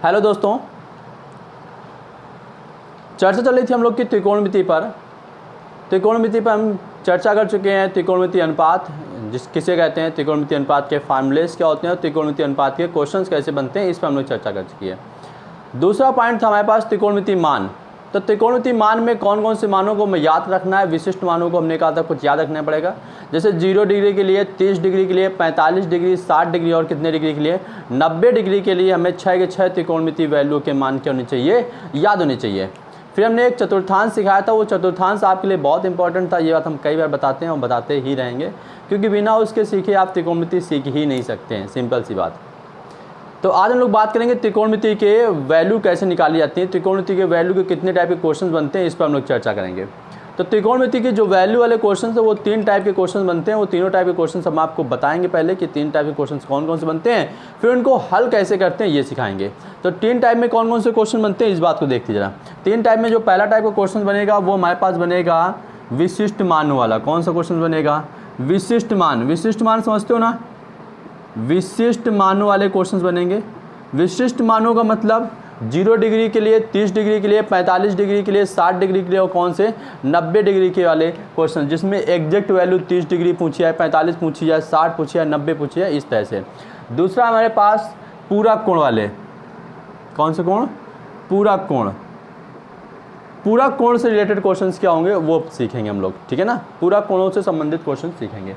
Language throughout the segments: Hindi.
हेलो दोस्तों, चर्चा चल रही थी हम लोग की त्रिकोणमिति पर। त्रिकोणमिति पर हम चर्चा कर चुके हैं। त्रिकोणमिति अनुपात किसे कहते हैं, त्रिकोणमिति अनुपात के फार्मूलेस क्या होते हैं और त्रिकोणमिति अनुपात के क्वेश्चंस कैसे बनते हैं, इस पर हम लोग चर्चा कर चुकी है। दूसरा पॉइंट था हमारे पास त्रिकोणमिति मान। तो त्रिकोणमिति मान में कौन कौन से मानों को हमें याद रखना है। विशिष्ट मानों को हमने कहा था कुछ याद रखना पड़ेगा, जैसे 0 डिग्री के लिए, 30 डिग्री के लिए, 45 डिग्री, 60 डिग्री और कितने डिग्री के लिए, 90 डिग्री के लिए हमें 6 के 6 त्रिकोणमिति वैल्यू के मान क्या होने चाहिए, याद होने चाहिए। फिर हमने एक चतुर्थांश सिखाया था, वो चतुर्थांश आपके लिए बहुत इंपॉर्टेंट था। ये बात हम कई बार बताते हैं और बताते ही रहेंगे, क्योंकि बिना उसके सीखे आप त्रिकोणमिति सीख ही नहीं सकते हैं, सिंपल सी बात। तो आज हम लोग बात करेंगे त्रिकोणमिति के वैल्यू कैसे निकाली जाती है, त्रिकोणमिति के वैल्यू के कितने टाइप के क्वेश्चन बनते हैं, इस पर हम लोग चर्चा करेंगे। तो त्रिकोणमिति के जो वैल्यू वाले क्वेश्चन है वो 3 टाइप के क्वेश्चन बनते हैं। वो तीनों टाइप के क्वेश्चन हम आपको बताएंगे पहले कि 3 टाइप के क्वेश्चन कौन कौन से बनते हैं, फिर उनको हल कैसे करते हैं ये सिखाएंगे। तो 3 टाइप में कौन कौन से क्वेश्चन बनते हैं इस बात को देखते जरा। 3 टाइप में जो पहला टाइप का क्वेश्चन बनेगा वो हमारे पास बनेगा विशिष्ट मान वाला। कौन सा क्वेश्चन बनेगा, विशिष्ट मान। विशिष्ट मान समझते हो ना, विशिष्ट मान वाले क्वेश्चन बनेंगे। विशिष्ट मानों का मतलब 0 डिग्री के लिए, 30 डिग्री के लिए, 45 डिग्री के लिए, 60 डिग्री के लिए और कौन से 90 डिग्री के वाले क्वेश्चन, जिसमें एग्जैक्ट वैल्यू 30 डिग्री पूछी है, 45 पूछी है, 60 पूछी है, 90 पूछी है, इस तरह से। दूसरा हमारे पास पूरक कोण वाले। कौन से कोण, पूरक कोण। पूरक कोण से रिलेटेड क्वेश्चंस क्या होंगे वो सीखेंगे हम लोग, ठीक है ना। पूरक कोणों से संबंधित क्वेश्चन सीखेंगे।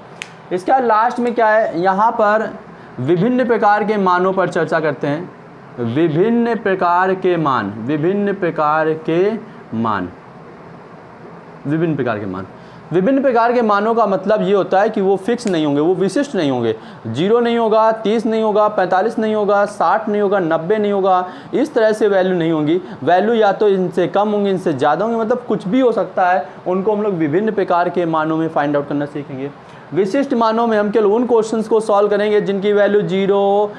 इसका लास्ट में क्या है, यहाँ पर विभिन्न प्रकार के मानों पर चर्चा करते हैं। विभिन्न प्रकार के मान, विभिन्न प्रकार के मान, विभिन्न प्रकार के मान। विभिन्न प्रकार के मानों का मतलब ये होता है कि वो फिक्स नहीं होंगे, वो विशिष्ट नहीं होंगे। 0 नहीं होगा, 30 नहीं होगा, 45 नहीं होगा, 60 नहीं होगा, 90 नहीं होगा, इस तरह से वैल्यू नहीं होंगी। वैल्यू या तो इनसे कम होंगी, इनसे ज़्यादा होंगे, मतलब कुछ भी हो सकता है। उनको हम लोग विभिन्न प्रकार के मानों में फाइंड आउट करना सीखेंगे। विशिष्ट मानों में हम केवल उन क्वेश्चंस को सॉल्व करेंगे जिनकी वैल्यू 0,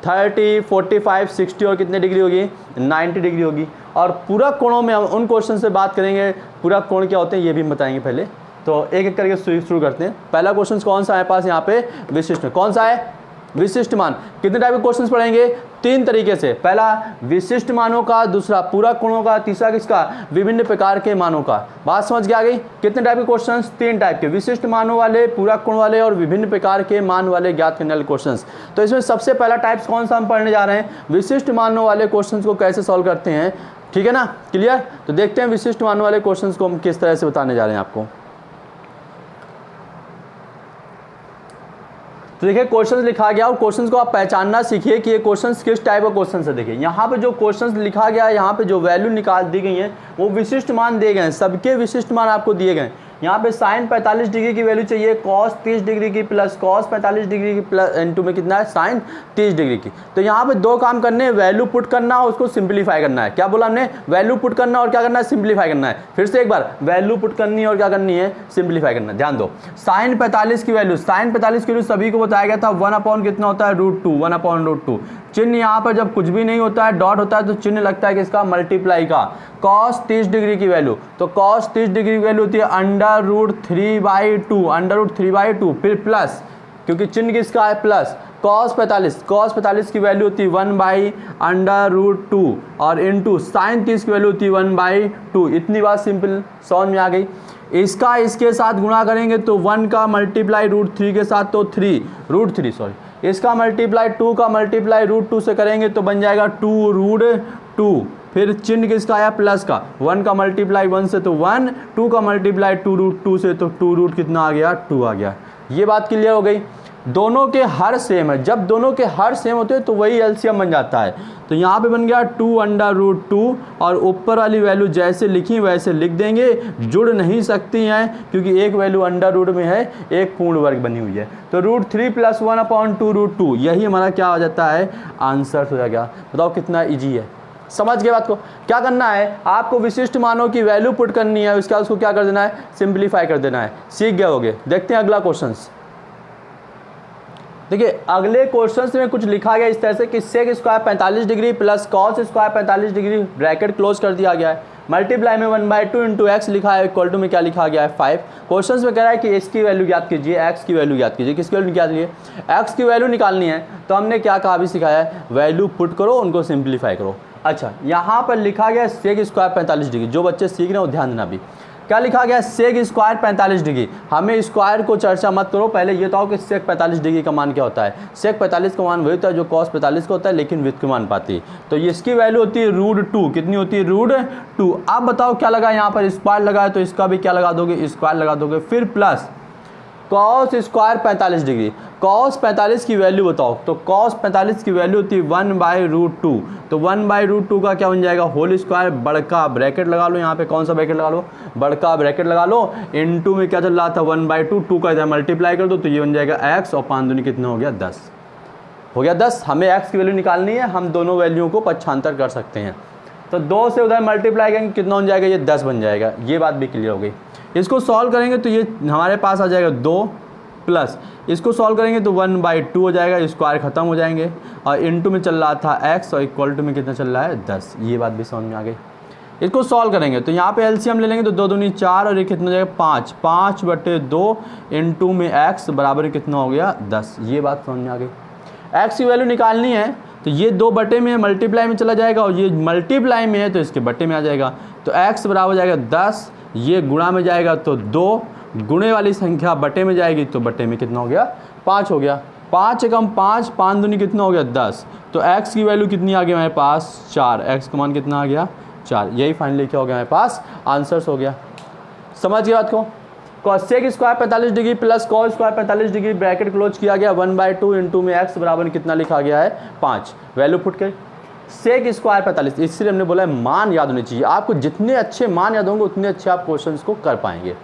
30, 45, 60 और कितने डिग्री होगी, 90 डिग्री होगी। और पूरक कोणों में हम उन क्वेश्चन से बात करेंगे। पूरक कोण क्या होते हैं ये भी हम बताएंगे पहले। तो एक एक करके शुरू करते हैं। पहला क्वेश्चन कौन सा है पास यहाँ पे, विशिष्ट में। कौन सा है, विशिष्ट मान। कितने टाइप के क्वेश्चंस पढ़ेंगे, 3 तरीके से। पहला विशिष्ट मानों का, दूसरा पूरक कोणों का, तीसरा किसका, विभिन्न प्रकार के मानों का। बात समझ के आ गई। कितने टाइप के क्वेश्चंस, 3 टाइप के, विशिष्ट मानों वाले, पूरक कोण वाले और विभिन्न प्रकार के मान वाले ज्ञात करने वाले क्वेश्चंस। तो इसमें सबसे पहला टाइप्स कौन सा हम पढ़ने जा रहे हैं, विशिष्ट मानों वाले क्वेश्चंस को कैसे सॉल्व करते हैं, ठीक है ना, क्लियर। तो देखते हैं विशिष्ट मानों वाले क्वेश्चंस को हम किस तरह से बताने जा रहे हैं आपको। तो देखिए क्वेश्चंस लिखा गया और क्वेश्चंस को आप पहचानना सीखिए कि ये क्वेश्चंस किस टाइप का क्वेश्चन है। देखिए यहाँ पे जो क्वेश्चंस लिखा गया है, यहाँ पे जो वैल्यू निकाल दी गई है वो विशिष्ट मान दिए गए हैं। सबके विशिष्ट मान आपको दिए गए हैं। यहाँ पे साइन 45 डिग्री की वैल्यू चाहिए, कॉस 30 डिग्री की प्लस कॉस 45 डिग्री की प्लस इनटू में कितना है, साइन 30 डिग्री की। तो यहाँ पे 2 काम करने हैं, वैल्यू पुट करना और उसको सिंप्लीफाई करना है। क्या बोला हमने, वैल्यू पुट करना और क्या करना है, सिंप्लीफाई करना है। फिर से एक बार, वैल्यू पुट करनी है और क्या करनी है, सिंप्लीफाई करना है। ध्यान दो, साइन 45 की वैल्यू, साइन 45 की वैल्यू सभी को बताया गया था 1 कितना होता है, √2, 1/√2। चिन्ह यहाँ पर जब कुछ भी नहीं होता है, डॉट होता है, तो चिन्ह लगता है किसका, मल्टीप्लाई का। कॉस 30 डिग्री की वैल्यू, तो कॉस 30 डिग्री की वैल्यू होती है √3/2, √3/2, फिर प्लस, क्योंकि चिन्ह किसका है, प्लस। कॉस 45 की वैल्यू होती है 1/√2 और इनटू साइन 30 की वैल्यू होती है 1/2। इतनी बात सिंपल समझ में आ गई। इसका इसके साथ गुणा करेंगे तो 1 का मल्टीप्लाई √3 के साथ तो √3 सॉरी, इसका मल्टीप्लाई 2 का मल्टीप्लाई √2 से करेंगे तो बन जाएगा 2√2। फिर चिन्ह किसका आया, प्लस का। 1 का मल्टीप्लाई 1 से तो 1, 2 का मल्टीप्लाई 2√2 से तो 2 कितना आ गया, 2 आ गया। ये बात क्लियर हो गई। दोनों के हर सेम है, जब दोनों के हर सेम होते हैं तो वही एलसीएम बन जाता है। तो यहाँ पे बन गया 2/√2 और ऊपर वाली वैल्यू जैसे लिखी वैसे लिख देंगे, जुड़ नहीं सकती हैं क्योंकि एक वैल्यू अंडर रूट में है, एक पूर्ण वर्ग बनी हुई है। तो √3 + 1/2√2 यही हमारा क्या हो जाता है, आंसर हो जाएगा। बताओ कितना ईजी है, समझ गए बात को। क्या करना है, आपको विशिष्ट मानों की वैल्यू पुट करनी है, उसके बाद उसको क्या कर देना है, सिंप्लीफाई कर देना है। सीख गए होगे। देखते हैं अगला क्वेश्चन। देखिए अगले क्वेश्चन में कुछ लिखा गया इस तरह से कि sec square 45 degree plus cos square 45 degree, bracket close कर दिया गया है, मल्टीप्लाई में 1/2 इंटू एक्स लिखा है, इक्वल टू में क्या लिखा गया है 5। क्वेश्चन में कह रहा है कि इसकी वैल्यू ज्ञात कीजिए, एक्स की वैल्यू ज्ञात कीजिए। किसकी वैल्यू निकालनी है? एक्स की वैल्यू निकालनी है। तो हमने क्या कहा अभी सिखाया है, वैल्यू पुट करो, उनको सिंप्लीफाई करो। अच्छा यहाँ पर लिखा गया सेक स्क्वायर 45 डिग्री, जो बच्चे सीख रहे हैं वो ध्यान देना भी। क्या लिखा गया? Sec square 45 degree. हमें स्क्वायर को चर्चा मत करो, पहले ये बताओ कि सेक 45 डिग्री का मान क्या होता है। सेक 45 का मान वही होता है जो कॉस 45 का होता है, लेकिन विद के मान पाती है। तो इसकी वैल्यू होती है √2। कितनी होती है? √2। अब बताओ क्या लगा यहाँ पर, स्क्वायर लगा है तो इसका भी क्या लगा दोगे? स्क्वायर लगा दोगे। फिर plus cos square 45 degree, cos 45 की वैल्यू बताओ। तो कॉस 45 की वैल्यू होती है 1/√2। तो 1/√2 का क्या बन जाएगा? होल स्क्वायर, बड़का ब्रैकेट लगा लो, यहाँ पे कौन सा ब्रैकेट लगा लो? बड़का ब्रैकेट लगा लो। इनटू में क्या चल रहा था? 1/2, 2 का इधर मल्टीप्लाई कर दो तो ये बन जाएगा x, और 5 दूनी कितना हो गया? 10 हो गया। 10 हमें x की वैल्यू निकालनी है, हम दोनों वैल्यू को पक्षांतर कर सकते हैं। तो 2 से उधर मल्टीप्लाई करेंगे, कितना हो जाएगा? ये 10 बन जाएगा। ये बात भी क्लियर हो गई। इसको सॉल्व करेंगे तो ये हमारे पास आ जाएगा 2 प्लस इसको सॉल्व करेंगे तो 1/2 हो जाएगा, स्क्वायर खत्म हो जाएंगे, और इनटू में चल रहा था x और इक्वल टू में कितना चल रहा है? 10। ये बात भी समझ में आ गई। इसको सॉल्व करेंगे तो यहाँ पे एलसीएम ले लेंगे तो 2 दूनी 4 और ये कितना हो जाएगा? 5। 5/2 इनटू में x बराबर कितना हो गया? 10। ये बात समझ में आ गई। x की वैल्यू निकालनी है तो ये 2 बटे में मल्टीप्लाई में चला जाएगा, और ये मल्टीप्लाई में है तो इसके बटे में आ जाएगा। तो x बराबर हो जाएगा 10, ये गुणा में जाएगा तो 2, गुणे वाली संख्या बटे में जाएगी तो बटे में कितना हो गया? 5 हो गया। 5 एकम 5, 5 दूनी कितना हो गया? 10। तो x की वैल्यू कितनी आ गई हमारे पास? 4। x का मान कितना आ गया? 4। यही फाइनली क्या हो गया हमारे पास? आंसर्स हो गया। समझ गए बात को? Sec square 45 degree plus cos square 45 degree, bracket close किया गया, 1/2 इंटू में x बराबर कितना लिखा गया है? 5। वैल्यू पुट कर सेक स्क्वायर 45। इसलिए हमने बोला है मान याद होने चाहिए। आपको जितने अच्छे मान याद होंगे उतने अच्छे आप क्वेश्चन को कर पाएंगे।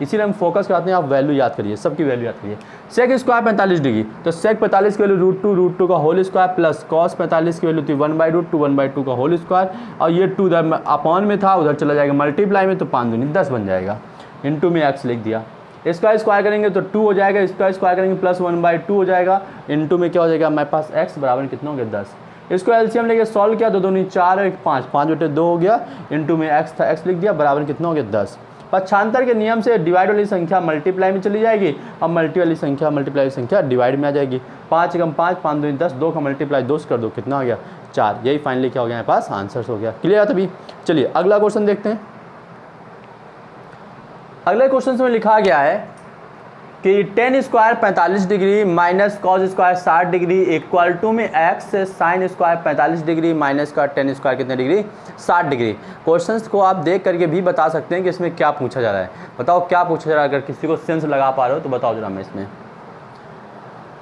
इसीलिए हम फोकस कराते हैं, आप वैल्यू याद करिए, सबकी वैल्यू याद करिए। सेक स्क्वायर 45 डिग्री, तो सेक 45 की वैल्यू √2 का होल स्क्वायर प्लस कॉस 45 की वैल्यू थी 1/2 का होल स्क्वायर, और ये 2 उधर अपॉन में था, उधर चला जाएगा मल्टीप्लाई में, तो 5 दूनी 10 बन जाएगा। इनटू में x लिख दिया। इसका स्क्वायर करेंगे तो 2 हो जाएगा, इसका स्क्वायर करेंगे प्लस 1/2 हो जाएगा। इनटू में क्या हो जाएगा हमारे पास? x बराबर कितना हो गया? 10। इसको एलसीएम लेके सॉल्व किया, 2 दूनी 4 और 1 5, 5/2 हो गया। इनटू में x था, x लिख दिया, बराबर कितना हो गया? 10। पक्षांतर के नियम से डिवाइड वाली संख्या मल्टीप्लाई में चली जाएगी, और मल्टी वाली संख्या मल्टीप्लाई वाली संख्या डिवाइड में आ जाएगी। 5 एकम 5, 5 दूनी 10, 2 का मल्टीप्लाई 2 से कर दो, कितना हो गया? 4। यही फाइनली क्या हो गया हमारे पास? आंसर्स हो गया। क्लियर है तभी? चलिए अगला क्वेश्चन देखते हैं। अगले क्वेश्चन में लिखा गया है कि tan square 45 degree minus cos square 60 degree equal to में x sine square 45 degree minus का टेन स्क्वायर कितने डिग्री? 60 डिग्री। क्वेश्चंस को आप देख करके भी बता सकते हैं कि इसमें क्या पूछा जा रहा है। बताओ क्या पूछा जा रहा है? अगर किसी को सेंस लगा पा रहे हो तो बताओ जरा। मैं इसमें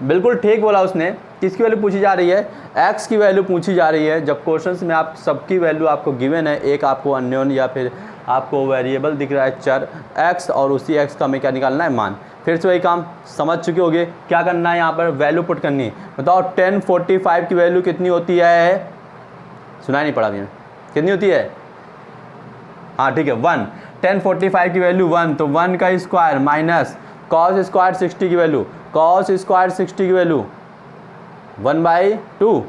बिल्कुल ठीक बोला उसने। किसकी वैल्यू पूछी जा रही है? x की वैल्यू पूछी जा रही है। जब क्वेश्चंस में आप सबकी वैल्यू आपको गिवन है, एक आपको अननोन या फिर आपको वेरिएबल दिख रहा है चर x, और उसी x का हमें क्या निकालना है? मान। फिर से वही काम समझ चुके होगे। क्या करना है? यहाँ पर वैल्यू पुट करनी है। बताओ 1045 की वैल्यू कितनी होती है? सुनाई नहीं पड़ा मैंने। कितनी होती है? हाँ ठीक है 1। 1045 की वैल्यू 1, तो 1 का स्क्वायर माइनस कॉस स्क्वायर 60 की वैल्यू, कॉस स्क्वायर 60 की वैल्यू 1/2।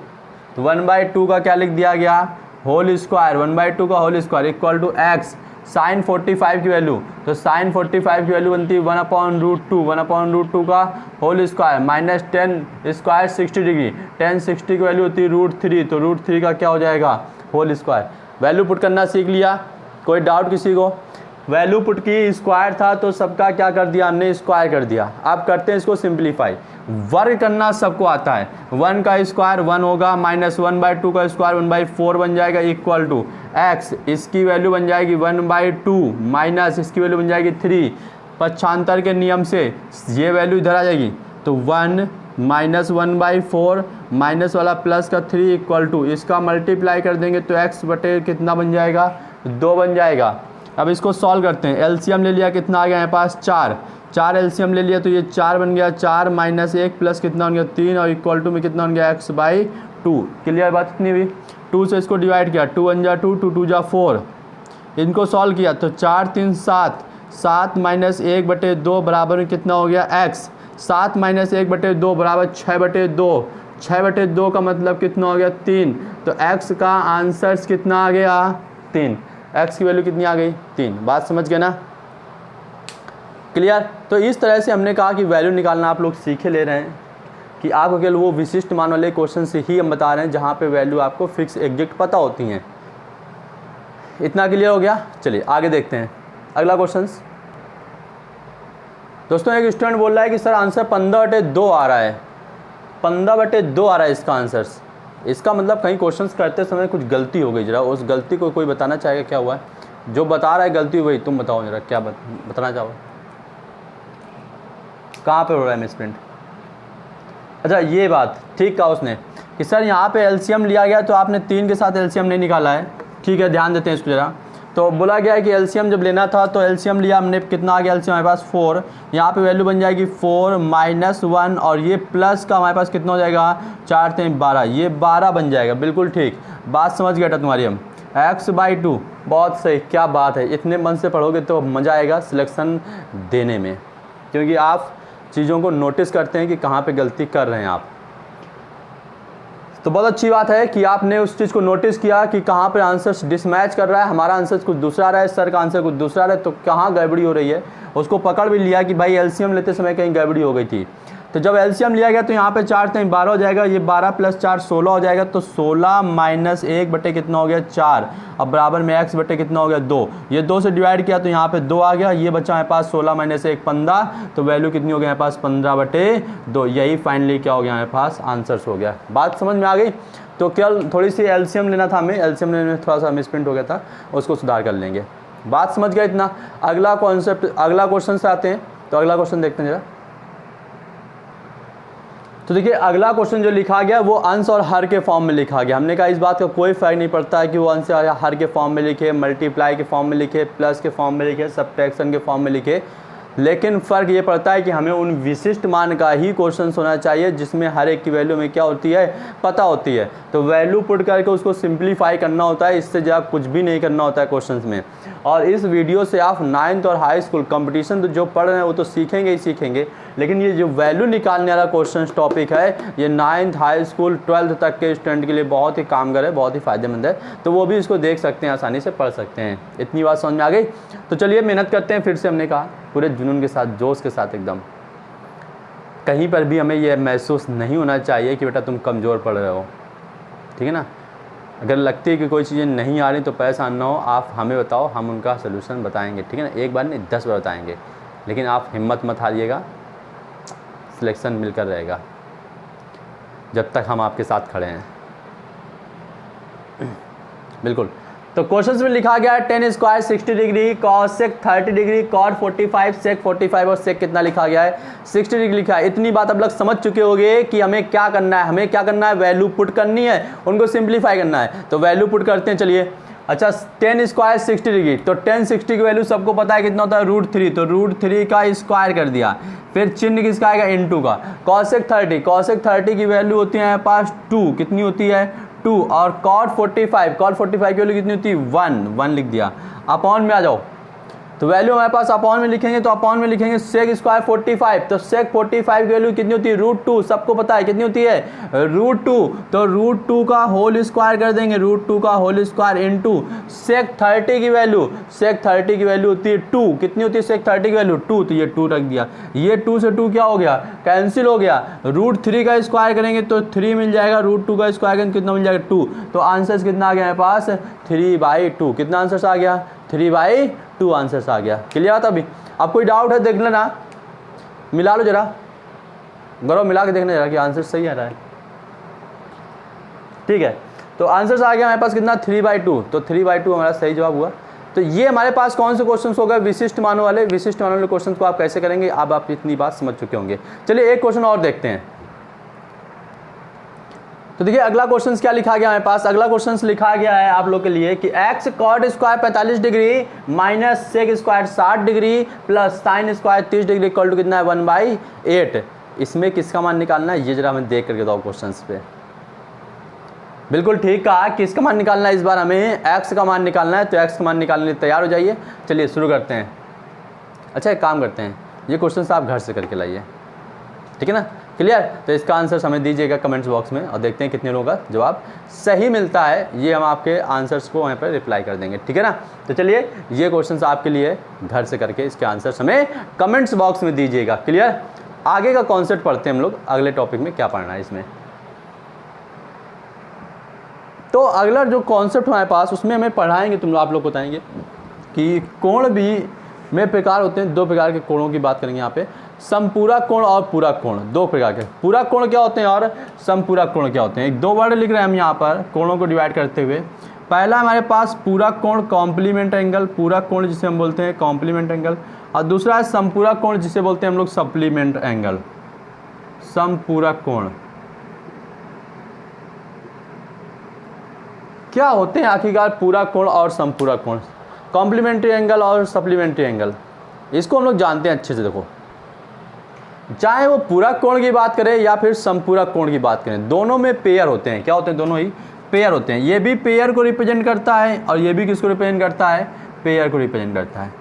तो 1/2 का क्या लिख दिया गया? होल स्क्वायर, 1/2 का whole square equal to x sine 45 की वैल्यू, तो साइन 45 की वैल्यू बनती है 1/√2, 1/√2 का whole square minus 10 square 60 degree, 10 60 की वैल्यू होती है √3, तो √3 का क्या हो जाएगा? Whole square. वैल्यू पुट करना सीख लिया? कोई डाउट किसी को? वैल्यू पुट की, स्क्वायर था तो सबका क्या कर दिया हमने? स्क्वायर कर दिया। अब करते हैं इसको सिंप्लीफाई। वर्ग करना सबको आता है। 1 का स्क्वायर 1 होगा, माइनस 1/2 का स्क्वायर 1/4 बन जाएगा, इक्वल टू x, इसकी वैल्यू बन जाएगी 1/2 माइनस इसकी वैल्यू बन जाएगी 3। पक्षांतर के नियम से ये वैल्यू इधर आ जाएगी, तो 1 माइनस 1/4 माइनस वाला प्लस का 3 इक्वल टू इसका मल्टीप्लाई कर देंगे तो x बटे कितना बन जाएगा? 2 बन जाएगा। अब इसको सॉल्व करते हैं। एलसीएम ले लिया, कितना आ गया हमारे पास? 4 एलसीएम ले लिया तो ये 4 बन गया। 4 माइनस 1 प्लस कितना बन गया? 3, और इक्वल टू में कितना बन गया? x/2। क्लियर बात कितनी हुई? 2 से इसको डिवाइड किया, 2 1 जा 2, 2 2 जा 4। इनको सॉल्व किया तो 4 3 7, 7 माइनस 1/2 बराबर में कितना हो गया? x। 7 माइनस 1/2 बराबर 6/2। 6/2 का मतलब कितना हो गया 3। तो x का आंसर कितना आ गया 3। x की वैल्यू कितनी आ गई 3। बात समझ गए ना, क्लियर। तो इस तरह से हमने कहा कि वैल्यू निकालना आप लोग सीखे ले रहे हैं कि आपको केवल वो विशिष्ट मान वाले क्वेश्चन से ही हम बता रहे हैं जहाँ पे वैल्यू आपको फिक्स एग्जैक्ट पता होती हैं। इतना क्लियर हो गया। चलिए आगे देखते हैं अगला क्वेश्चन। दोस्तों एक स्टूडेंट बोल रहा है कि सर आंसर 15/2 आ रहा है। 15/2 आ रहा है इसका आंसर। इसका मतलब कहीं क्वेश्चंस करते समय कुछ गलती हो गई। जरा उस गलती को कोई बताना चाहेगा क्या हुआ है? जो बता रहा है गलती हुई तुम बताओ जरा, क्या बताना चाहो, कहाँ पे हो रहा है मिसप्रिंट? अच्छा ये बात ठीक कहा उसने कि सर यहाँ पे एलसीएम लिया गया तो आपने 3 के साथ एलसीएम नहीं निकाला है। ठीक है, ध्यान देते हैं इसको जरा। तो बोला गया है कि एलसीएम जब लेना था तो एलसीएम लिया हमने, कितना आ गया एलसीएम हमारे पास 4। यहाँ पे वैल्यू बन जाएगी 4 माइनस 1 और ये प्लस का हमारे पास कितना हो जाएगा 4 3 12, ये 12 बन जाएगा। बिल्कुल ठीक, बात समझ गया था तुम्हारी हम। x/2 बहुत सही, क्या बात है। इतने मन से पढ़ोगे तो मज़ा आएगा सिलेक्शन देने में, क्योंकि आप चीज़ों को नोटिस करते हैं कि कहाँ पे गलती कर रहे हैं आप। तो बहुत अच्छी बात है कि आपने उस चीज़ को नोटिस किया कि कहाँ पे आंसर डिसमैच कर रहा है, हमारा आंसर कुछ दूसरा रहा है, सर का आंसर कुछ दूसरा रहा है, तो कहाँ गड़बड़ी हो रही है उसको पकड़ भी लिया कि भाई एलसीएम लेते समय कहीं गड़बड़ी हो गई थी। तो जब एलसीएम लिया गया तो यहाँ पे 4 3 12 हो जाएगा, ये 12 + 4 16 हो जाएगा। तो 16 माइनस 1 बटे कितना हो गया 4, अब बराबर में x बटे कितना हो गया 2। ये 2 से डिवाइड किया तो यहाँ पे 2 आ गया, ये बचा हमारे पास 16 माइनस 1 15, तो वैल्यू कितनी हो गई हमारे पास 15/2। यही फाइनली क्या हो गया हमारे पास आंसर्स हो गया। बात समझ में आ गई? तो केवल थोड़ी सी एलसीएम लेना था हमें, एलसीएम लेने में थोड़ा सा मिसप्रिंट हो गया था, उसको सुधार कर लेंगे। बात समझ गया इतना। अगला कॉन्सेप्ट, अगला क्वेश्चन से आते हैं। तो अगला क्वेश्चन देखते हैं जरा। तो देखिए अगला क्वेश्चन जो लिखा गया वो अंश और हर के फॉर्म में लिखा गया। हमने कहा इस बात का कोई फ़र्क नहीं पड़ता है कि वो अंश या हर के फॉर्म में लिखे, मल्टीप्लाई के फॉर्म में लिखे, प्लस के फॉर्म में लिखे, सब्ट्रैक्शन के फॉर्म में लिखे, लेकिन फ़र्क ये पड़ता है कि हमें उन विशिष्ट मान का ही क्वेश्चन होना चाहिए जिसमें हर एक की वैल्यू में क्या होती है पता होती है। तो वैल्यू पुट करके उसको सिंप्लीफाई करना होता है, इससे ज़्यादा कुछ भी नहीं करना होता है क्वेश्चंस में। और इस वीडियो से आप 9th और हाई स्कूल कंपटीशन तो जो पढ़ रहे हैं वो तो सीखेंगे ही सीखेंगे, लेकिन ये जो वैल्यू निकालने वाला क्वेश्चन टॉपिक है ये 9th हाई स्कूल 12th तक के स्टूडेंट के लिए बहुत ही कामगर है, बहुत ही फ़ायदेमंद है। तो वो भी इसको देख सकते हैं, आसानी से पढ़ सकते हैं। इतनी बात समझ में आ गई? तो चलिए मेहनत करते हैं। फिर से हमने कहा पूरे जुनून के साथ, जोश के साथ एकदम। कहीं पर भी हमें यह महसूस नहीं होना चाहिए कि बेटा तुम कमज़ोर पढ़ रहे हो, ठीक है ना। अगर लगती है कि कोई चीज़ें नहीं आ रही तो परेशान ना हो, आप हमें बताओ, हम उनका सलूशन बताएंगे, ठीक है ना। एक बार नहीं 10 बार बताएंगे, लेकिन आप हिम्मत मत हारिएगा, सिलेक्शन मिलकर रहेगा जब तक हम आपके साथ खड़े हैं। बिल्कुल। तो क्वेश्चंस में लिखा गया है tan square 60 degree, cos sec 30 degree, cot 45, sec 45 और sec कितना लिखा गया है 60 डिग्री लिखा है। इतनी बात अब लोग समझ चुके होंगे कि हमें क्या करना है, हमें क्या करना है, वैल्यू पुट करनी है, उनको सिंप्लीफाई करना है। तो वैल्यू पुट करते हैं, चलिए। अच्छा tan स्क्वायर 60 डिग्री, तो tan 60 की वैल्यू सबको पता है कितना होता है √3, तो √3 का स्क्वायर कर दिया, फिर चिन्ह किसका आएगा इनटू का। cos sec 30 की वैल्यू होती है हमारे पास 2, कितनी होती है 2, और cot 45 की वैल्यू कितनी होती है 1 लिख दिया। अपॉन में आ जाओ, तो वैल्यू हमारे पास अपॉन में लिखेंगे, तो अपॉन में लिखेंगे sec स्क्वायर 45, तो sec 45 की वैल्यू कितनी होती है √2, सबको पता है कितनी होती है √2, तो √2 का होल स्क्वायर कर देंगे, √2 का होल स्क्वायर इनटू sec 30 की वैल्यू, sec 30 की वैल्यू होती है 2, कितनी होती है sec 30 की वैल्यू 2, तो ये 2 रख दिया। ये 2 से 2 क्या हो गया कैंसिल हो गया, √3 का स्क्वायर करेंगे तो 3 मिल जाएगा, √2 का स्क्वायर करेंगे कितना मिल जाएगा 2, तो आंसर कितना आ गया हमारे पास 3/2। कितना आंसर आ गया 3/2 आंसर्स आ गया। क्लियर आता अभी? अब कोई डाउट है देख लेना, मिला लो जरा, गौरव मिला के देखना जरा कि आंसर सही आ रहा है। ठीक है, तो आंसर्स आ गया हमारे पास कितना 3/2, तो 3/2 हमारा सही जवाब हुआ। तो ये हमारे पास कौन से क्वेश्चन हो गए विशिष्ट मानों वाले। विशिष्ट मानों वाले क्वेश्चन को आप कैसे करेंगे अब आप इतनी बात समझ चुके होंगे। चलिए एक क्वेश्चन और देखते हैं। तो देखिए अगला क्वेश्चन क्या लिखा गया हमारे पास। अगला क्वेश्चन लिखा गया है आप लोग के लिए कि x cot square 45 degree minus sec square 60 degree plus sin square 30 degree equal to कितना है 1/8। इसमें किसका मान निकालना है ये जरा हमें देख करके दो क्वेश्चन पे। बिल्कुल ठीक कहा, किसका मान निकालना है इस बार हमें x का मान निकालना है। तो x का मान निकालने के लिए तैयार हो जाइए। चलिए शुरू करते हैं। अच्छा एक काम करते हैं, ये क्वेश्चन आप घर से करके लाइए, ठीक है ना, क्लियर। तो इसका आंसर हमें दीजिएगा कमेंट्स बॉक्स में और देखते हैं कितने लोगों का जवाब सही मिलता है। ये हम आपके आंसर्स को वहाँ पर रिप्लाई कर देंगे, ठीक है ना। तो चलिए ये क्वेश्चंस आपके लिए घर से करके इसके आंसर्स हमें कमेंट्स बॉक्स में दीजिएगा, क्लियर। आगे का कॉन्सेप्ट पढ़ते हैं हम लोग, अगले टॉपिक में क्या पढ़ना है इसमें। तो अगला जो कॉन्सेप्ट हमारे पास उसमें हमें पढ़ाएंगे, तुम लोग आप लोग बताएंगे कि कोण भी में प्रकार होते हैं। 2 प्रकार के कोणों की बात करेंगे यहाँ पे, समपूरक कोण और पूरक कोण। 2 प्रकार के पूरक कोण क्या होते हैं और समपूरक कोण क्या होते हैं। एक 2 वर्ड लिख रहे हैं हम यहाँ पर कोणों को डिवाइड करते हुए। पहला हमारे पास पूरक कोण कॉम्प्लीमेंट एंगल, पूरक कोण जिसे हम बोलते हैं कॉम्प्लीमेंट एंगल, और दूसरा है समपूरक कोण जिसे बोलते हैं हम लोग सप्लीमेंट एंगल, समपूरक कोण। क्या होते हैं आखिरकार पूरक कोण और समपूरक कोण, कॉम्प्लीमेंट्री एंगल और सप्लीमेंट्री एंगल, इसको हम लोग जानते हैं अच्छे से। देखो, चाहे वो पूरक कोण की बात करें या फिर समपूरक कोण की बात करें, दोनों में पेयर होते हैं। क्या होते हैं, दोनों ही पेयर होते हैं। ये भी पेयर को रिप्रेजेंट करता है और ये भी किसको रिप्रेजेंट करता है, पेयर को रिप्रेजेंट करता है।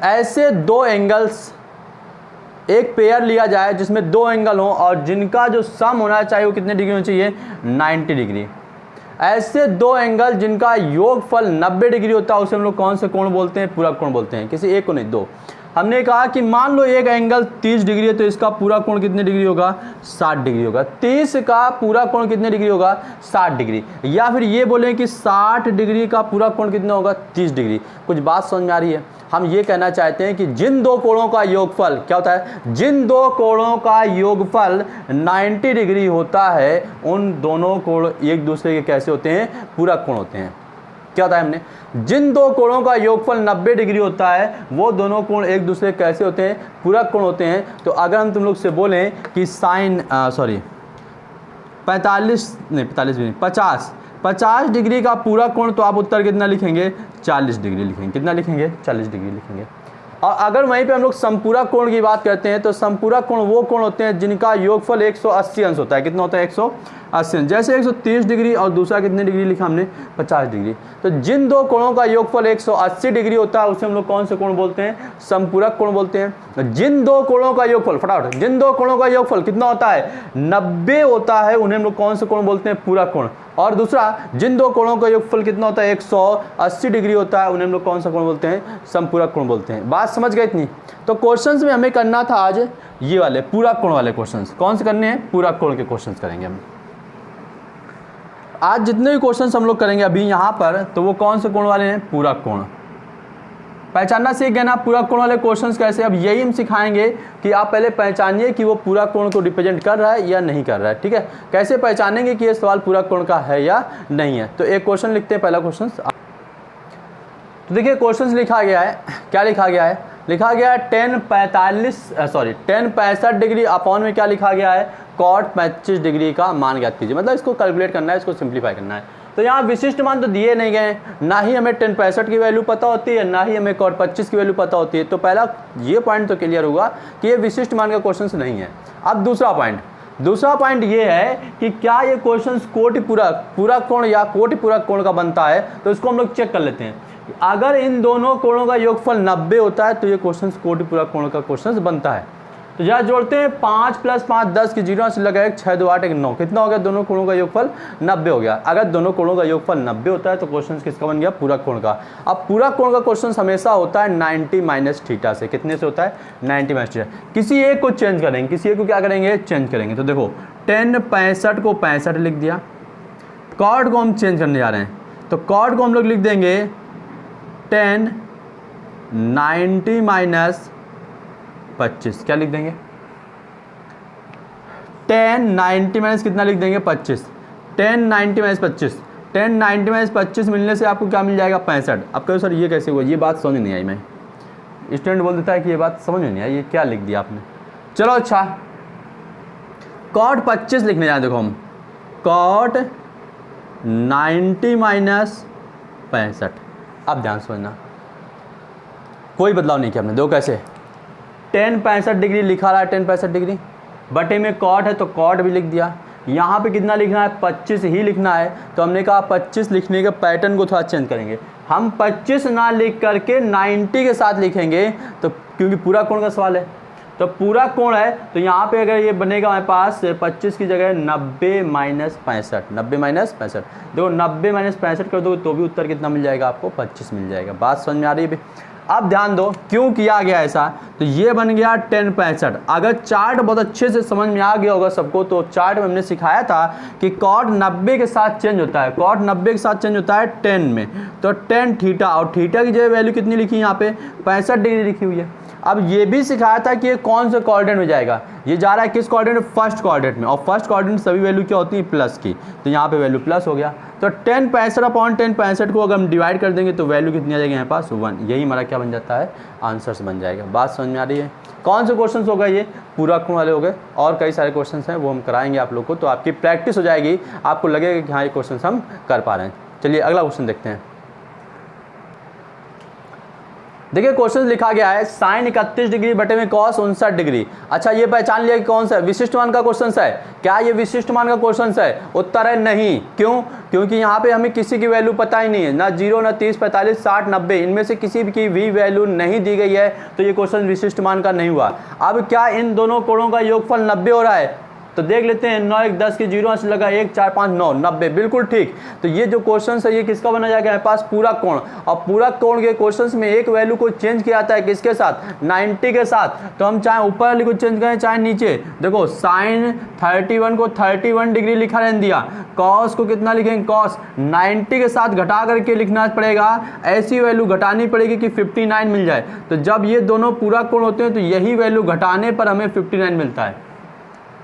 ऐसे 2 एंगल्स, एक पेयर लिया जाए जिसमें 2 एंगल हों और जिनका जो सम होना चाहिए वो कितने डिग्री होना चाहिए, 90 डिग्री। ऐसे 2 एंगल जिनका योगफल 90 डिग्री होता है उसे हम लोग कौन से कोण बोलते हैं, पूरक कोण बोलते हैं। किसी एक को नहीं, 2। हमने कहा कि मान लो एक एंगल 30 डिग्री है तो इसका पूरा कोण कितने डिग्री होगा, 60 डिग्री होगा। 30 का पूरा कोण कितने डिग्री होगा, 60 डिग्री। या फिर ये बोलें कि 60 डिग्री का पूरा कोण कितना होगा, 30 डिग्री। कुछ बात समझ में आ रही है। हम ये कहना चाहते हैं कि जिन 2 कोणों का योगफल क्या होता है, जिन 2 कोणों का योगफल 90 डिग्री होता है उन दोनों कोण एक दूसरे के कैसे होते हैं, पूरक कोण होते हैं। क्या होता है, हमने जिन 2 कोणों का योगफल 90 डिग्री होता है वो दोनों कोण एक दूसरे के कैसे होते हैं, पूरक कोण होते हैं। तो अगर हम तुम लोग से बोलें कि साइन 50 डिग्री का पूरा कोण, तो आप उत्तर कितना लिखेंगे, 40 डिग्री लिखेंगे। कितना लिखेंगे, 40 डिग्री लिखेंगे। और अगर वहीं पे हम लोग समपूरक कोण की बात करते हैं तो समपूरक कोण वो कोण होते हैं जिनका योगफल 180 अंश होता है। कितना होता है, 180 अंश। जैसे 130 डिग्री और दूसरा कितने डिग्री लिखा हमने, 50 डिग्री। तो जिन 2 कोणों का योगफल 180 डिग्री होता है उसे हम लोग कौन से कोण बोलते हैं, समपूरक कोण बोलते हैं। जिन 2 कोणों का योगफल, फटाफट, जिन 2 कोणों का योगफल कितना होता है, 90 होता है, उन्हें हम लोग कौन से कोण बोलते हैं, पूरक कोण। और दूसरा, जिन 2 कोणों का योगफल कितना होता है, 180 डिग्री होता है, उन्हें हम लोग कौन सा कोण बोलते हैं, समपूरक कोण बोलते हैं। बात समझ गए इतनी। तो क्वेश्चंस में हमें करना था आज ये वाले पूरक कोण वाले क्वेश्चंस। कौन से करने हैं, पूरक कोण के क्वेश्चंस करेंगे हम आज। जितने भी क्वेश्चंस हम लोग करेंगे अभी यहाँ पर, तो वो कौन से कोण वाले हैं, पूरक कोण। पहचानना सीख गए ना पूरक कोण वाले क्वेश्चंस कैसे। अब यही हम सिखाएंगे कि आप पहले पहचानिए कि वो पूरक कोण को रिप्रेजेंट कर रहा है या नहीं कर रहा है, ठीक है। कैसे पहचानेंगे कि ये सवाल पूरक कोण का है या नहीं है। तो एक क्वेश्चन लिखते हैं, पहला क्वेश्चन। तो देखिए क्वेश्चन लिखा गया है, क्या लिखा गया है, लिखा गया है tan 65 डिग्री अपॉन में क्या लिखा गया है, cot 25 डिग्री का मान ज्ञात कीजिए। मतलब इसको कैलकुलेट करना है, इसको सिंप्लीफाई करना है। तो यहाँ विशिष्ट मान तो दिए नहीं गए, ना ही हमें tan 65 की वैल्यू पता होती है, ना ही हमें cot 25 की वैल्यू पता होती है। तो पहला ये पॉइंट तो क्लियर होगा कि ये विशिष्ट मान का क्वेश्चन नहीं है। अब दूसरा पॉइंट ये है कि क्या ये क्वेश्चन कोटि पूरक कोण या कोटि पूरक कोण का बनता है। तो इसको हम लोग चेक कर लेते हैं। अगर इन दोनों कोणों का योगफल 90 होता है तो ये क्वेश्चन कोटि पूरक कोण का क्वेश्चन बनता है। तो यहाँ जोड़ते हैं 5 + 5 10 की 0 से लगा 6 2 8 1 9, कितना हो गया, दोनों कोणों का योगफल 90 हो गया। अगर दोनों कोणों का योगफल 90 होता है तो क्वेश्चन किसका बन गया, पूरक कोण का। अब पूरक कोण का क्वेश्चन हमेशा होता है 90 - थीटा से। कितने से होता है, 90 - थीटा। किसी एक को चेंज करेंगे, किसी एक को क्या करेंगे, चेंज करेंगे। तो देखो tan 65 को 65 लिख दिया, कॉट को हम चेंज करने जा रहे हैं। तो कॉट को हम लोग लिख देंगे tan 90 - 25, क्या लिख देंगे, tan 90 - कितना लिख देंगे, 25। tan 90 - 25, tan 90 - 25 मिलने से आपको क्या मिल जाएगा, 65। अब कहो सर ये कैसे हुआ, ये बात समझ नहीं आई। मैं स्टूडेंट बोल देता है कि ये बात समझ में नहीं आई, ये क्या लिख दिया आपने। चलो अच्छा, cot 25 लिखने जाए। देखो हम cot 90 - 65। अब ध्यान समझना, कोई बदलाव नहीं किया हमने। देखो कैसे, tan 65 डिग्री लिखा रहा है, tan 65 डिग्री बटे में cot है तो cot भी लिख दिया। यहाँ पे कितना लिखना है, 25 ही लिखना है। तो हमने कहा 25 लिखने के पैटर्न को थोड़ा चेंज करेंगे। हम 25 ना लिख करके 90 के साथ लिखेंगे, तो क्योंकि पूरा कोण का सवाल है। तो पूरा कोण है, तो यहाँ पे अगर ये बनेगा हमारे पास 25 की जगह 90 माइनस 65, 90 माइनस 65, देखो 90 माइनस 65 कर दो तो भी उत्तर कितना मिल जाएगा आपको, 25 मिल जाएगा। बात समझ में आ रही है? अब ध्यान दो क्यों किया गया ऐसा, तो ये बन गया 10 65। अगर चार्ट बहुत अच्छे से समझ में आ गया होगा सबको, तो चार्ट में हमने सिखाया था कि कॉट 90 के साथ चेंज होता है, कॉट 90 के साथ चेंज होता है 10 में, तो 10 थीटा, और थीटा की जगह वैल्यू कितनी लिखी है यहाँ पे, 65 डिग्री लिखी हुई है। अब ये भी सिखाया था कि ये कौन से कोऑर्डिनेट में जाएगा, ये जा रहा है किस कोऑर्डिनेट, फर्स्ट कोऑर्डिनेट में, और फर्स्ट कोऑर्डिनेट सभी वैल्यू क्या होती है, प्लस की, तो यहाँ पे वैल्यू प्लस हो गया। तो 10 65 अपॉन 10 65 को अगर हम डिवाइड कर देंगे तो वैल्यू कितनी आ जाएगी यहाँ पास 1, यही हमारा क्या बन जाता है, आंसर्स बन जाएगा। बात समझ में आ रही है? कौन से क्वेश्चन हो गए, ये पूरा कोण वाले हो गए, और कई सारे क्वेश्चन हैं वो हम कराएंगे आप लोग को, तो आपकी प्रैक्टिस हो जाएगी, आपको लगेगा कि हाँ ये क्वेश्चन हम कर पा रहे हैं। चलिए अगला क्वेश्चन देखते हैं। देखिए क्वेश्चन लिखा गया है साइन 31 डिग्री बटे में कॉस 59 डिग्री। अच्छा ये पहचान लिया कि कौन सा है, विशिष्ट मान का क्वेश्चन है। क्या ये विशिष्ट मान का क्वेश्चन है? उत्तर है नहीं। क्यों? क्योंकि यहाँ पे हमें किसी की वैल्यू पता ही नहीं है, ना 0 ना 30 45 60 90, इनमें से किसी की भी वैल्यू नहीं दी गई है, तो ये क्वेश्चन विशिष्ट मान का नहीं हुआ। अब क्या इन दोनों कोणों का योगफल 90 हो रहा है? तो देख लेते हैं, 9 1 10 की 0 से लगा 1 4 5 9 90, बिल्कुल ठीक। तो ये जो क्वेश्चन है ये किसका बना जाएगा हमारे पास, पूरा कोण। और पूरा कोण के क्वेश्चंस में एक वैल्यू को चेंज किया जाता है किसके साथ, 90 के साथ। तो हम चाहे ऊपर वाली को चेंज करें चाहे नीचे, देखो साइन 31 को 31 डिग्री लिखा रहने दिया, कॉस को कितना लिखेंगे, कॉस 90 के साथ घटा करके लिखना पड़ेगा, ऐसी वैल्यू घटानी पड़ेगी कि 59 मिल जाए। तो जब ये दोनों पूरा कोण होते हैं तो यही वैल्यू घटाने पर हमें 59 मिलता है।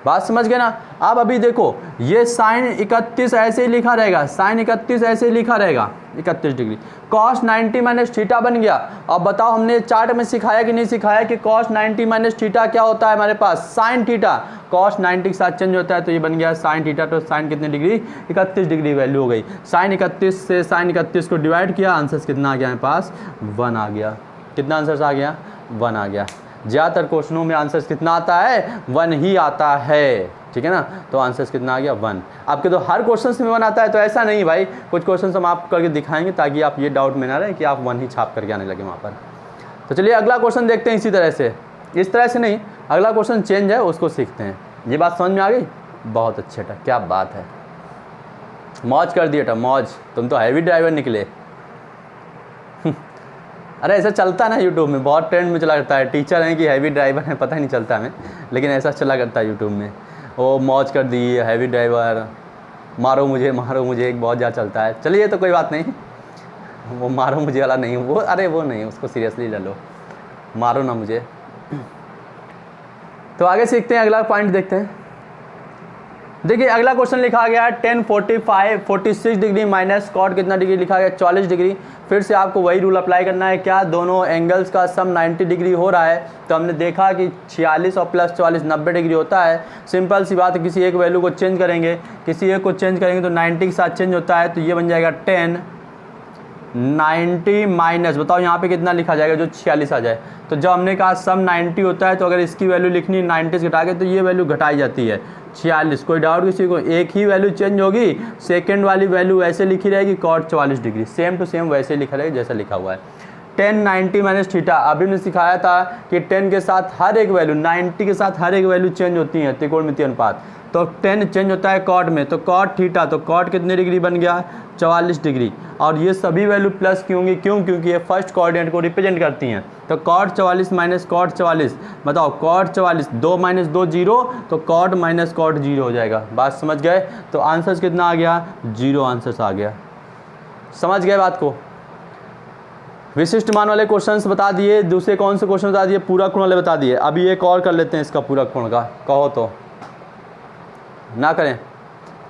बात समझ गए ना? अब अभी देखो ये साइन 31 ऐसे ही लिखा रहेगा, साइन 31 ऐसे ही लिखा रहेगा 31 डिग्री, कॉस 90 माइनस थीटा बन गया। अब बताओ हमने चार्ट में सिखाया कि नहीं सिखाया कि कॉस 90 माइनस थीटा क्या होता है हमारे पास, साइन थीटा, कॉस 90 के साथ चेंज होता है, तो ये बन गया साइन थीटा। तो साइन कितने डिग्री, 31 डिग्री वैल्यू हो गई। साइन 31 से साइन 31 को डिवाइड किया, आंसर कितना आ गया हमारे पास, 1 आ गया। कितना आंसर आ गया, 1 आ गया। ज़्यादातर क्वेश्चनों में आंसर कितना आता है, 1 ही आता है, ठीक है ना। तो आंसर कितना आ गया, 1। आपके तो हर क्वेश्चन में 1 आता है, तो ऐसा नहीं भाई, कुछ क्वेश्चन हम आप करके दिखाएंगे ताकि आप ये डाउट में ना रहे कि आप 1 ही छाप करके आने लगे वहाँ पर। तो चलिए अगला क्वेश्चन देखते हैं इसी तरह से, इस तरह से नहीं, अगला क्वेश्चन चेंज है उसको सीखते हैं। ये बात समझ में आ गई? बहुत अच्छे बेटा, क्या बात है, मौज कर दिए बेटा मौज, तुम तो हैवी ड्राइवर निकले। अरे ऐसा चलता ना यूट्यूब में, बहुत ट्रेंड में चला करता है, टीचर हैं कि हैवी ड्राइवर हैं पता ही नहीं चलता हमें, लेकिन ऐसा चला करता है यूट्यूब में, वो मौज कर दी हैवी ड्राइवर, मारो मुझे एक बहुत ज़्यादा चलता है। चलिए तो कोई बात नहीं, वो मारो मुझे वाला नहीं, वो अरे वो नहीं, उसको सीरियसली ले लो, मारो ना मुझे। तो आगे सीखते हैं, अगला पॉइंट देखते हैं। देखिए अगला क्वेश्चन लिखा गया है 10 45 46 डिग्री माइनस कॉट कितना डिग्री लिखा गया, 44 डिग्री। फिर से आपको वही रूल अप्लाई करना है, क्या दोनों एंगल्स का सम 90 डिग्री हो रहा है। तो हमने देखा कि 46 और प्लस 44 90 डिग्री होता है। सिंपल सी बात है, किसी एक वैल्यू को चेंज करेंगे, किसी एक को चेंज करेंगे तो 90 के साथ चेंज होता है, तो ये बन जाएगा 10 90 माइनस, बताओ यहाँ पे कितना लिखा जाएगा, जो 46 आ जाए। तो जब हमने कहा सम 90 होता है तो अगर इसकी वैल्यू लिखनी 90 से घटा के, तो ये वैल्यू घटाई जाती है 46। कोई डाउट किसी को? एक ही वैल्यू चेंज होगी, सेकंड वाली वैल्यू ऐसे लिखी रहेगी cot 44 degree, same to same वैसे लिखा रहेगा जैसा लिखा हुआ है। 10 90 माइनस थीटा, अभी हमने सिखाया था कि 10 के साथ हर एक वैल्यू, 90 के साथ हर एक वैल्यू चेंज होती है त्रिकोणमितीय अनुपात। तो 10 चेंज होता है कॉट में, तो कॉट थीटा, तो कॉट कितने डिग्री बन गया, 44 डिग्री। और ये सभी वैल्यू प्लस की होंगी, क्यों? क्योंकि ये फर्स्ट कोऑर्डिनेट को रिप्रेजेंट करती हैं। तो कॉट 44 माइनस कॉट 44, बताओ कॉट 44, 2 माइनस 2 0, तो कॉट माइनस कॉट 0 हो जाएगा। बात समझ गए? तो आंसर कितना आ गया, 0 आंसर आ गया। समझ गए बात को? विशिष्ट मान वाले क्वेश्चंस बता दिए, दूसरे कौन से क्वेश्चन बता दिए, पूरा कोण वाले बता दिए। अभी एक और कर लेते हैं इसका पूरा कोण का, कहो तो ना करें?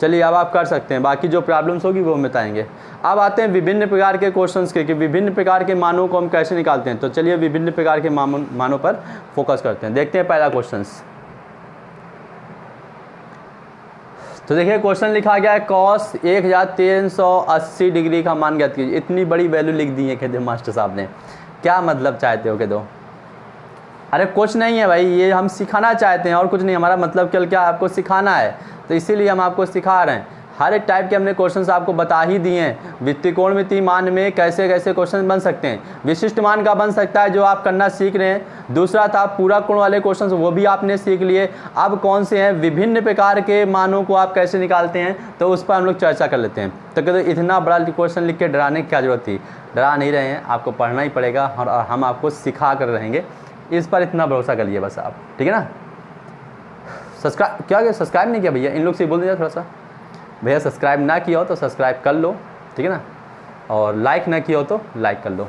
चलिए अब आप कर सकते हैं, बाकी जो प्रॉब्लम्स होगी वो हम बताएंगे। अब आते हैं विभिन्न प्रकार के क्वेश्चंस के, कि विभिन्न प्रकार के मानों को हम कैसे निकालते हैं। तो चलिए विभिन्न प्रकार के मानों पर फोकस करते हैं। देखते हैं पहला क्वेश्चंस। तो देखिए क्वेश्चन लिखा गया है कॉस 1380 डिग्री का मान ज्ञात कीजिए। इतनी बड़ी वैल्यू लिख दी है कहते मास्टर साहब ने, क्या मतलब चाहते हो? कह दो। अरे कुछ नहीं है भाई, ये हम सिखाना चाहते हैं और कुछ नहीं, हमारा मतलब क्या आपको सिखाना है, तो इसीलिए हम आपको सिखा रहे हैं। हर एक टाइप के हमने क्वेश्चंस आपको बता ही दिए हैं। त्रिकोणमितीय मान में कैसे कैसे क्वेश्चन बन सकते हैं। विशिष्ट मान का बन सकता है जो आप करना सीख रहे हैं। दूसरा था पूरक कोण वाले क्वेश्चंस, वो भी आपने सीख लिए। अब कौन से हैं विभिन्न प्रकार के मानों को आप कैसे निकालते हैं, तो उस पर हम लोग चर्चा कर लेते हैं। तो कहते इतना बड़ा क्वेश्चन लिख के डराने की क्या जरूरत थी। डरा नहीं रहे हैं, आपको पढ़ना ही पड़ेगा और हम आपको सिखा कर रहेंगे, इस पर इतना भरोसा करिए बस आप, ठीक है ना। सब्सक्राइब नहीं किया भैया, इन लोग से बोल दीजिए थोड़ा सा, भैया सब्सक्राइब ना किया हो तो सब्सक्राइब कर लो, ठीक है ना। और लाइक ना किया हो तो लाइक कर लो,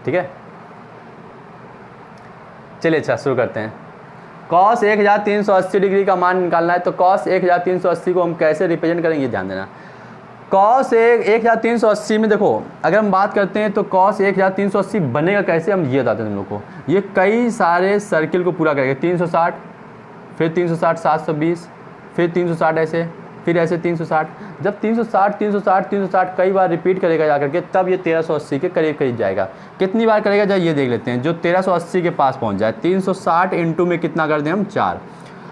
ठीक है। चलिए अच्छा शुरू करते हैं। cos 1380 डिग्री का मान निकालना है। तो cos 1380 को हम कैसे रिप्रेजेंट करेंगे, ध्यान देना। cos 1380 में देखो अगर हम बात करते हैं तो cos 1380 बनेगा कैसे, हम ये बताते हैं तुम लोग को। ये कई सारे सर्किल को पूरा करेगा, 360, फिर 360 720, फिर 360 ऐसे, फिर ऐसे 360। जब 360 360 360 कई बार रिपीट करेगा जा करके, तब ये 1380 के करीब करीब जाएगा। कितनी बार करेगा जाए ये देख लेते हैं, जो 1380 के पास पहुंच जाए। 360 इंटू में कितना कर दें हम 4,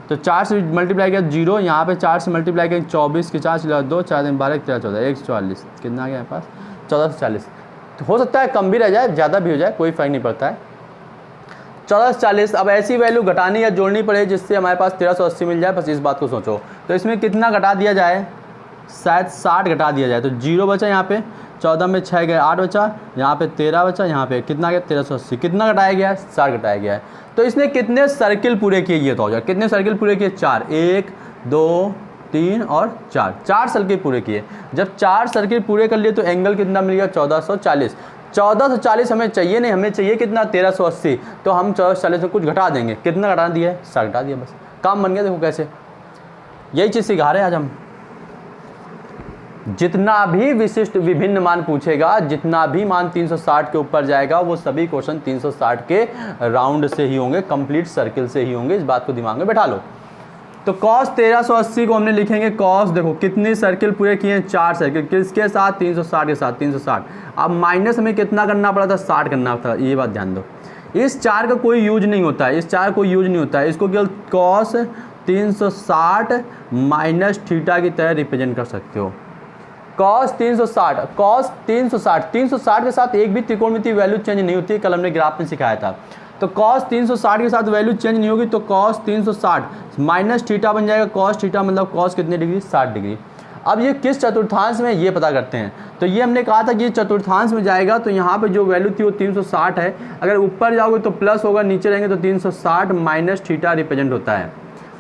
तो 4 से मल्टीप्लाई किया 0, यहाँ पे 4 से मल्टीप्लाई किया 24 के 4 से 2 4 12 13 14 144, कितना आ गया यहाँ पास 1440। तो हो सकता है कम भी रह जाए ज़्यादा भी हो जाए, कोई फ़र्क नहीं पड़ता है। 1440। अब ऐसी वैल्यू घटानी या जोड़नी पड़े जिससे हमारे पास 1380 मिल जाए, बस इस बात को सोचो। तो इसमें कितना घटा दिया जाए, शायद 60 घटा दिया जाए। तो 0 बचा यहाँ पे, 14 में 6 गए 8 बचा, यहाँ पे 13 बचा, यहाँ पे कितना गया 1380। कितना घटाया गया है, 60 घटाया गया है। तो इसने कितने सर्किल पूरे किए ये तो हो जाए। कितने सर्किल पूरे किए, 4, 1 2 3 और 4 सर्किल पूरे किए। जब 4 सर्किल पूरे कर लिए तो एंगल कितना मिल गया 1440। 1440 हमें चाहिए नहीं, हमें चाहिए कितना 1380। तो हम 1440 में कुछ घटा देंगे। कितना घटा दिया है, 60 घटा दिया, बस काम बन गया। देखो कैसे, यही चीज़ सिखा रहे हैं आज हम। जितना भी विशिष्ट विभिन्न मान पूछेगा, जितना भी मान 360 के ऊपर जाएगा, वो सभी क्वेश्चन 360 के राउंड से ही होंगे, कंप्लीट सर्किल से ही होंगे। इस बात को दिमाग में बैठा लो। तो cos 1380 को हमने लिखेंगे cos, देखो कितने सर्किल पूरे किए हैं, 4 सर्किल, किसके साथ 360 के साथ 360। अब माइनस हमें कितना करना पड़ा था, 60 करना था। ये बात ध्यान दो, इस 4 का कोई यूज नहीं होता है, इस 4 को यूज नहीं होता है। इसको केवल cos 360 माइनस थीटा की तरह रिप्रेजेंट कर सकते हो। cos 360 के साथ एक भी त्रिकोणमितीय वैल्यू चेंज नहीं होती है, कल हमने ग्राफ में सिखाया था। तो cos 360 के साथ वैल्यू चेंज नहीं होगी, तो cos 360 माइनस थीटा बन जाएगा। cos थीटा मतलब cos कितने डिग्री, 60 डिग्री। अब ये किस चतुर्थांश में, ये पता करते हैं। तो ये हमने कहा था कि ये चतुर्थांश में जाएगा, तो यहाँ पे जो वैल्यू थी वो 360 है। अगर ऊपर जाओगे तो प्लस होगा, नीचे रहेंगे तो 360 माइनस थीटा रिप्रेजेंट होता है।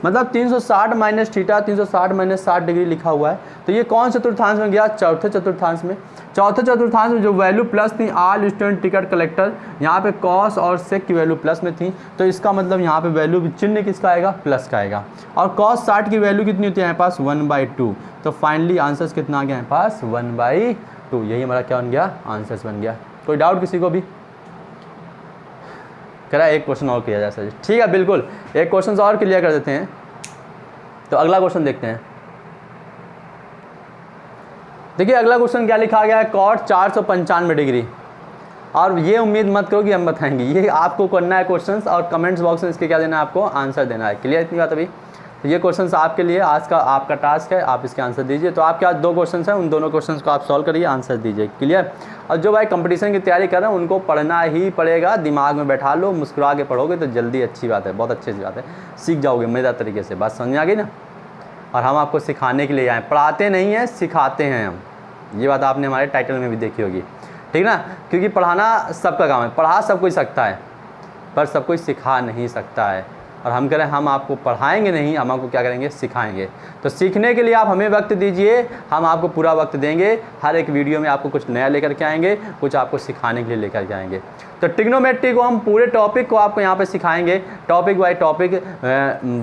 मतलब 360 माइनस थीटा, 360 माइनस 60 डिग्री लिखा हुआ है। तो ये कौन चतुर्थांश में गया, चौथे चतुर्थांश में। चौथे चतुर्थांश में जो वैल्यू प्लस थी, ऑल स्टूडेंट टिकट कलेक्टर, यहाँ पे कॉस और सेक की वैल्यू प्लस में थी। तो इसका मतलब यहाँ पे वैल्यू चिन्ह किसका आएगा, प्लस का आएगा। और कॉस 60 की वैल्यू कितनी होती है हमारे पास, 1/2। तो फाइनली आंसर्स कितना आ गया हमारे पास, 1/2। यही हमारा क्या बन गया, आंसर्स बन गया। कोई डाउट किसी को भी, कह रहा है एक क्वेश्चन और किया जा सर, ठीक है बिल्कुल, एक क्वेश्चन और क्लियर कर देते हैं। तो अगला क्वेश्चन देखते हैं। देखिए अगला क्वेश्चन क्या लिखा गया है, cot 495 डिग्री। और ये उम्मीद मत करो कि हम बताएंगे, ये आपको करना है क्वेश्चंस, और कमेंट्स बॉक्स में इसके क्या देना है, आपको आंसर देना है। क्लियर इतनी बात अभी। तो ये क्वेश्चंस आपके लिए आज का आपका टास्क है, आप इसके आंसर दीजिए। तो आपके आज 2 क्वेश्चंस हैं, उन दोनों क्वेश्चंस को आप सॉल्व करिए, आंसर दीजिए। क्लियर। और जो भाई कंपटीशन की तैयारी कर रहे हैं उनको पढ़ना ही पड़ेगा, दिमाग में बैठा लो, मुस्कुरा के पढ़ोगे तो जल्दी, अच्छी बात है, बहुत अच्छी बात है, सीख जाओगे मज़ेदार तरीके से। बात समझ आ गई ना। और हम आपको सिखाने के लिए आए, पढ़ाते नहीं हैं, सिखाते हैं हम। ये बात आपने हमारे टाइटल में भी देखी होगी, ठीक ना। क्योंकि पढ़ाना सबका काम है, पढ़ा सब कोई सकता है, पर सब कोई सिखा नहीं सकता है। और हम कह रहे हैं हम आपको पढ़ाएंगे नहीं, हम आपको क्या करेंगे, सिखाएंगे। तो सीखने के लिए आप हमें वक्त दीजिए, हम आपको पूरा वक्त देंगे। हर एक वीडियो में आपको कुछ नया लेकर के आएंगे, कुछ आपको सिखाने के लिए लेकर के आएंगे। तो ट्रिग्नोमेट्री को हम पूरे टॉपिक को आपको यहाँ पे सिखाएंगे, टॉपिक बाय टॉपिक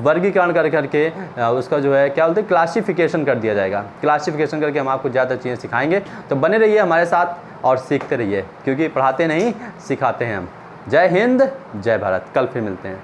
वर्गीकरण कर करके उसका जो है क्या बोलते हैं, क्लासिफिकेशन कर दिया जाएगा। क्लासिफिकेशन करके हम आपको ज़्यादा चीज़ें सिखाएंगे। तो बने रहिए हमारे साथ और सीखते रहिए, क्योंकि पढ़ाते नहीं सिखाते हैं हम। जय हिंद, जय भारत। कल फिर मिलते हैं।